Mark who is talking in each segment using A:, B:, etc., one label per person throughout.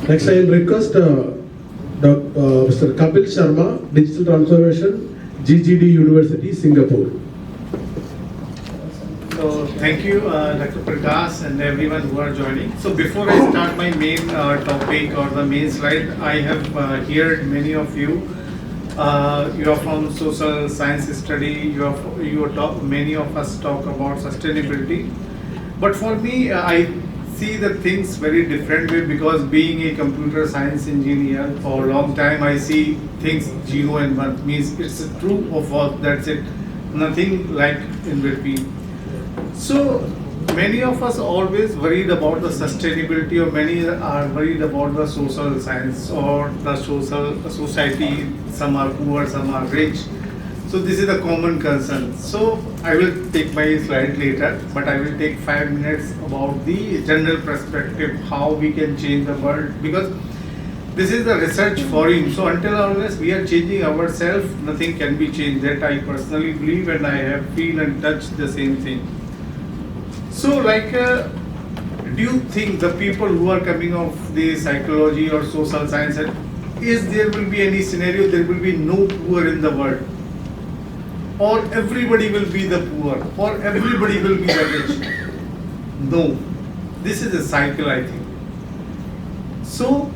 A: Next, I will request Mr. Kapil Sharma, Digital Transformation, GGD University, Singapore.
B: So thank you, Dr. Prakash and everyone who are joining. So before I start my main topic or the main slide, I have heard many of you. You are from social science study. Many of us talk about sustainability. But for me, I see the things very different way, because being a computer science engineer for a long time, I see things 0 and 1, means it's a true or false, that's it, nothing like in between. So many of us always worried about the sustainability, or many are worried about the social science or the social society. Some are poor, some are rich. So this is a common concern. So I will take my slide later, but I will take 5 minutes about the general perspective, how we can change the world, because this is the research forum. So until or unless we are changing ourselves, nothing can be changed. That I personally believe, and I have feel and touched the same thing. So do you think the people who are coming of the psychology or social science, is there will be any scenario there will be no poor in the world? Or everybody will be the poor, or everybody will be the rich? No, this is a cycle, I think. So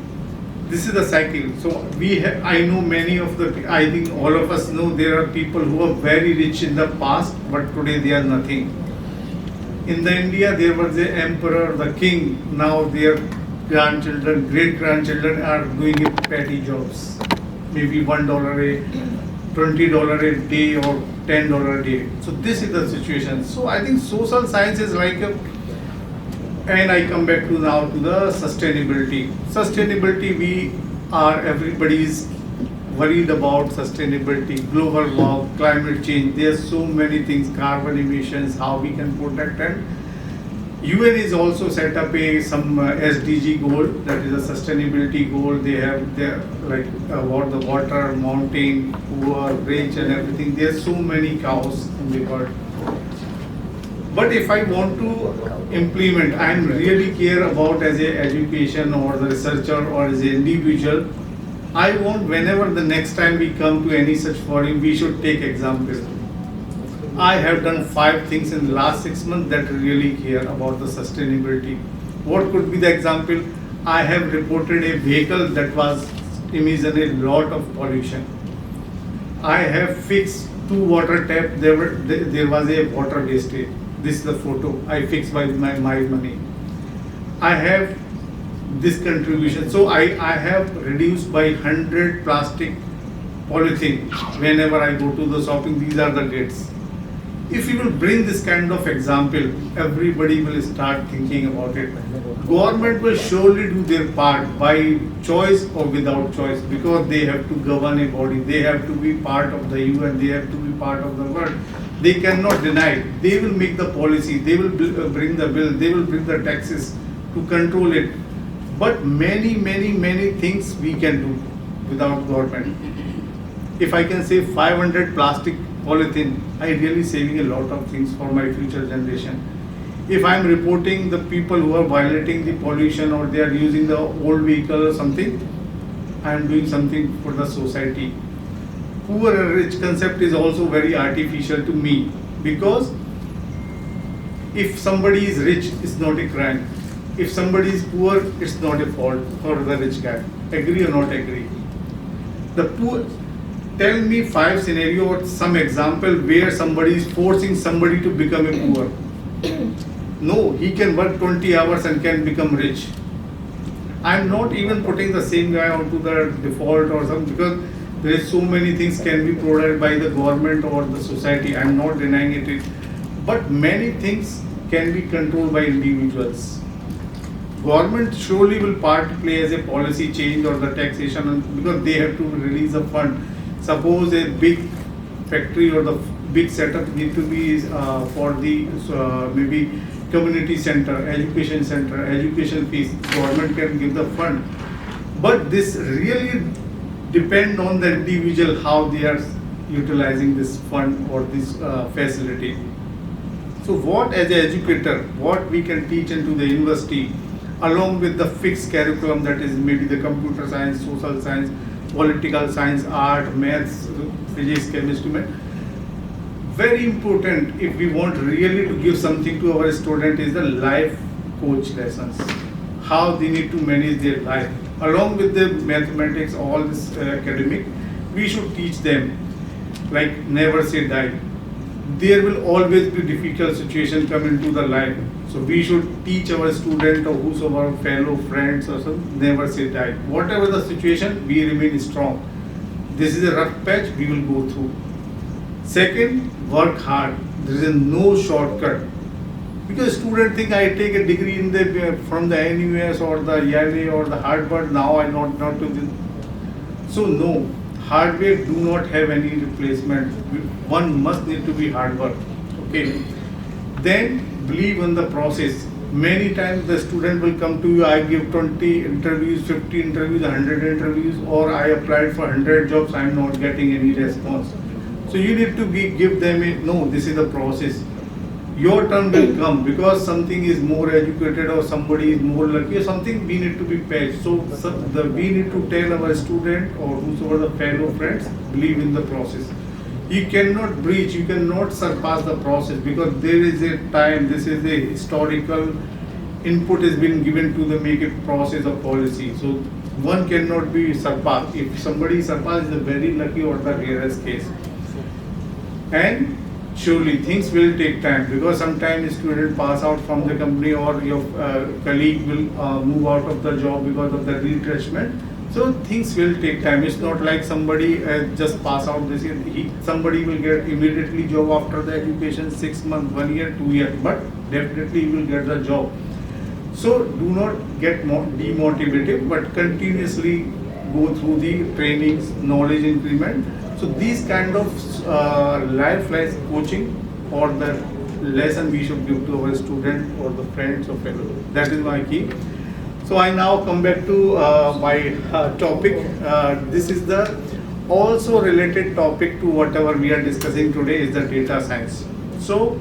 B: this is the cycle. So I know many of I think all of us know there are people who are very rich in the past, but today they are nothing. In the India, there was the emperor, the king. Now their grandchildren, great grandchildren are doing petty jobs, maybe $1 a $20 a day or $10 a day. So this is the situation. So I think social science is and I come back to now to the sustainability. Sustainability, everybody is worried about sustainability, global warming, climate change. There are so many things, carbon emissions, how we can protect them. UN is also set up some SDG goal, that is a sustainability goal. They have about the water, mountain, poor, rich, and everything. There are so many cows in the world. But if I want to implement, I am really care about as a education or the researcher or as an individual. I want whenever the next time we come to any such forum, we should take example. I have done 5 things in the last 6 months that really care about the sustainability. What could be the example? I have reported a vehicle that was emitting a lot of pollution. I have fixed 2 water taps. There was a water wastage. This is the photo I fixed by my money. I have this contribution. So I have reduced by 100 plastic polythene whenever I go to the shopping. These are the dates. If you will bring this kind of example, everybody will start thinking about it. Government will surely do their part by choice or without choice, because they have to govern a body. They have to be part of the UN. They have to be part of the world. They cannot deny it. They will make the policy. They will bring the bill. They will bring the taxes to control it. But many things we can do without government. If I can save 500 plastic polythene, I really saving a lot of things for my future generation. If I am reporting the people who are violating the pollution, or they are using the old vehicle or something, I am doing something for the society. Poor and rich concept is also very artificial to me, because if somebody is rich, it's not a crime. If somebody is poor, it's not a fault for the rich guy. Agree or not agree? The poor, tell me 5 scenario or some example where somebody is forcing somebody to become a poor. No, he can work 20 hours and can become rich. I'm not even putting the same guy onto the default or something, because there is so many things can be provided by the government or the society. I'm not denying it. But many things can be controlled by individuals. Government surely will play as a policy change or the taxation, because they have to release a fund. Suppose a big factory or the big setup need to be for the maybe community center, education fees. Government can give the fund, but this really depend on the individual how they are utilizing this fund or this facility. So what as an educator, what we can teach into the university, along with the fixed curriculum, that is maybe the computer science, social science, political science, art, maths, physics, chemistry. Very important if we want really to give something to our student is the life coach lessons, how they need to manage their life. Along with the mathematics, all this academic, we should teach them like never say die. There will always be difficult situation come into the life. So we should teach our student or whosoever fellow friends or something, never say die. Whatever the situation, we remain strong. This is a rough patch, we will go through. Second, work hard. There is no shortcut. Because students think I take a degree in the from the NUS or the Yale or the Harvard, now I not do this. So no, hard work do not have any replacement. One must need to be hard work. Okay. Then believe in the process. Many times the student will come to you, I give 20 interviews, 50 interviews, 100 interviews, or I applied for 100 jobs, I am not getting any response. So you need to give them a, no, this is the process. Your turn will come because something is more educated or somebody is more lucky or something, we need to be patched. So we need to tell our student or whosoever the fellow friends, believe in the process. You cannot breach, you cannot surpass the process because there is a time, this is a historical input has been given to the make it process of policy. So one cannot be surpassed. If somebody surpasses, is a very lucky or the rarest case. And surely things will take time because sometimes student pass out from the company or your colleague will move out of the job because of the retrenchment. So things will take time. It's not like somebody just pass out this year. Somebody will get immediately job after the education, 6 months, 1 year, 2 years, but definitely he will get the job. So do not get demotivated, but continuously go through the trainings, knowledge increment. So these kind of life coaching or the lesson we should give to our student or the friends or fellow. That is my key. So I now come back to my topic. This is the also related topic to whatever we are discussing today is the data science. So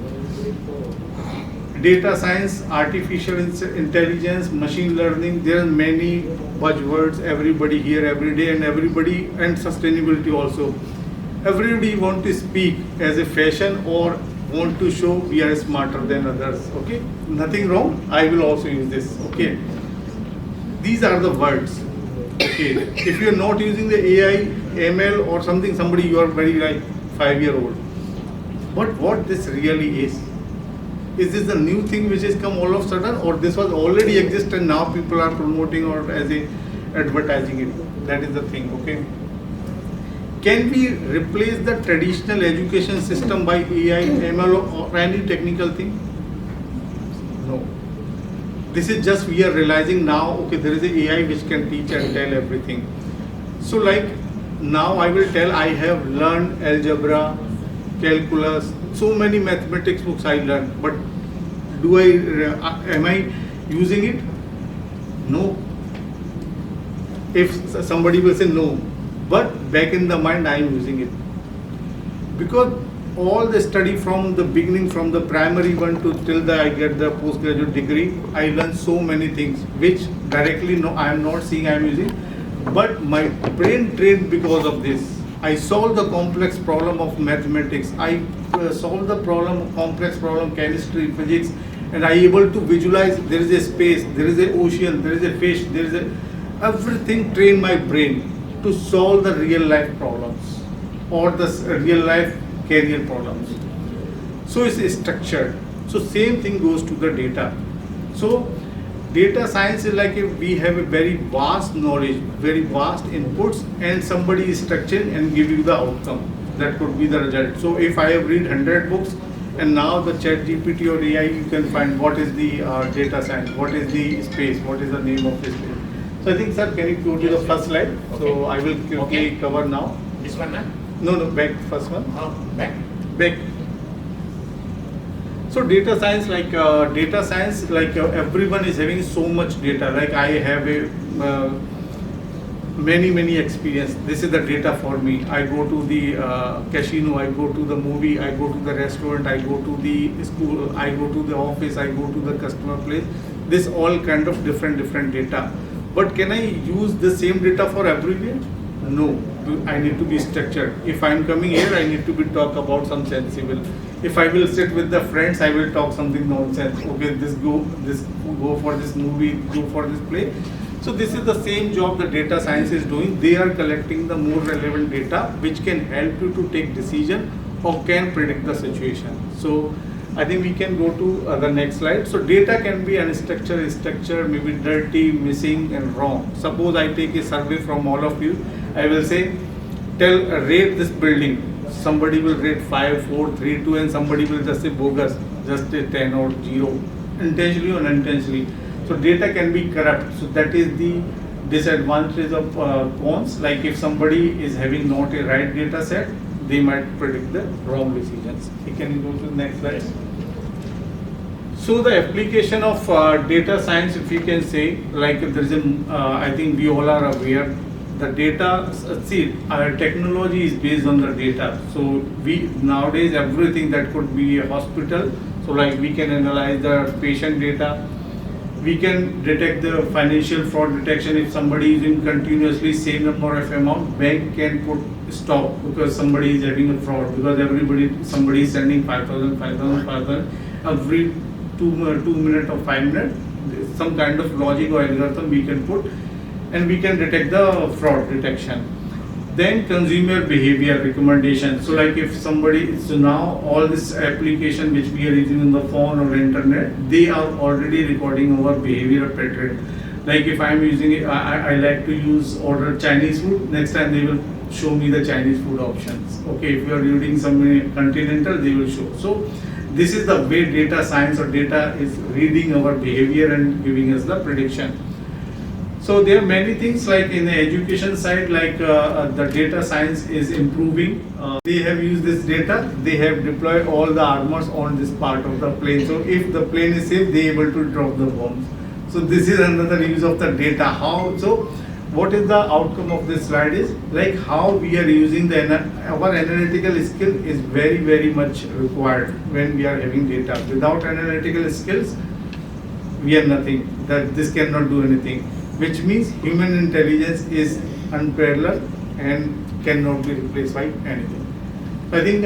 B: data science, artificial intelligence, machine learning, there are many buzzwords everybody hear every day and sustainability also. Everybody want to speak as a fashion or want to show we are smarter than others. Okay, nothing wrong. I will also use this. Okay, these are the words. Okay, if you are not using the AI, ML or something, somebody you are very like 5-year-old. But what this really is this the new thing which has come all of a sudden, or this was already exist and now people are promoting or as a advertising it? That is the thing. Okay. Can we replace the traditional education system by AI, ML or any technical thing? No. This is just we are realizing now, okay, there is a AI which can teach and tell everything. So like now I will tell I have learned algebra, calculus, so many mathematics books I learned, but am I using it? No. If somebody will say no, but back in the mind I am using it. Because all the study from the beginning, from the primary one to till I get the postgraduate degree, I learned so many things which directly no, I am not seeing I am using, but my brain trained because of this. I solved the complex problem of mathematics. I solved the complex problem, chemistry, physics, and I able to visualize there is a space, there is an ocean, there is a fish, there is everything trained my brain to solve the real life problems or the real life career problems. So it's structured. So same thing goes to the data. So data science is like we have a very vast knowledge, very vast inputs, and somebody is structuring and give you the outcome. That could be the result. So if I have read 100 books and now the chat GPT or AI, you can find what is the data science, what is the space, what is the name of this space. So I think, sir, can you go to the first slide? Okay. So I will quickly cover now.
C: This one, huh?
B: No, back, first one.
C: Back.
B: Back. So data science, everyone is having so much data. Like I have a many experience. This is the data for me. I go to the casino, I go to the movie, I go to the restaurant, I go to the school, I go to the office, I go to the customer place. this all kind of different data. But can I use the same data for everywhere? No, I need to be structured. If I'm coming here, I need to be talk about some sensible. If I will sit with the friends, I will talk something nonsense. Okay, this go for this movie, go for this play. So this is the same job the data science is doing. They are collecting the more relevant data which can help you to take decision or can predict the situation. So I think we can go to the next slide. So data can be unstructured, structured, maybe dirty, missing and wrong. Suppose I take a survey from all of you. I will say, rate this building. Somebody will rate 5, 4, 3, 2 and somebody will just say bogus, just a 10 or 0, intentionally or unintentionally. So data can be corrupt. So that is the disadvantage of cons. Like if somebody is having not a right data set, they might predict the wrong decisions. Can you go to the next slide? So the application of data science, if you can say, like there is a, I think we all are aware, the data, see, our technology is based on the data. So we nowadays everything that could be a hospital. So like we can analyze the patient data. We can detect the financial fraud detection. If somebody is in continuously same number of amount, bank can put stop because somebody is having a fraud, because somebody is sending 5,000 every 2 minutes or 5 minutes. Some kind of logic or algorithm we can put and we can detect the fraud detection. Then consumer behavior recommendation. So like if somebody, so now all this application which we are using on the phone or internet, they are already recording our behavior pattern. Like if I am using it, I like to use order Chinese food, next time they will show me the Chinese food options. Okay, if you are reading some continental, they will show. So this is the way data science or data is reading our behavior and giving us the prediction. So there are many things like in the education side, like the data science is improving. They have used this data, they have deployed all the armors on this part of the plane. So if the plane is safe, they are able to drop the bombs. So this is another use of the data. How? So what is the outcome of this slide is like how we are using our analytical skill is very much required when we are having data. Without analytical skills, we are nothing. That this cannot do anything. Which means human intelligence is unparalleled and cannot be replaced by anything. I think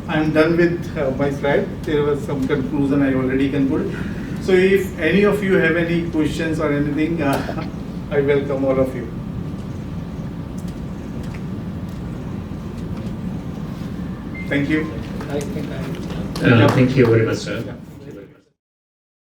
B: I'm done with my slide. There was some conclusion I already concluded. So if any of you have any questions or anything, I welcome all of you. Thank you.
C: Thank you very much, sir.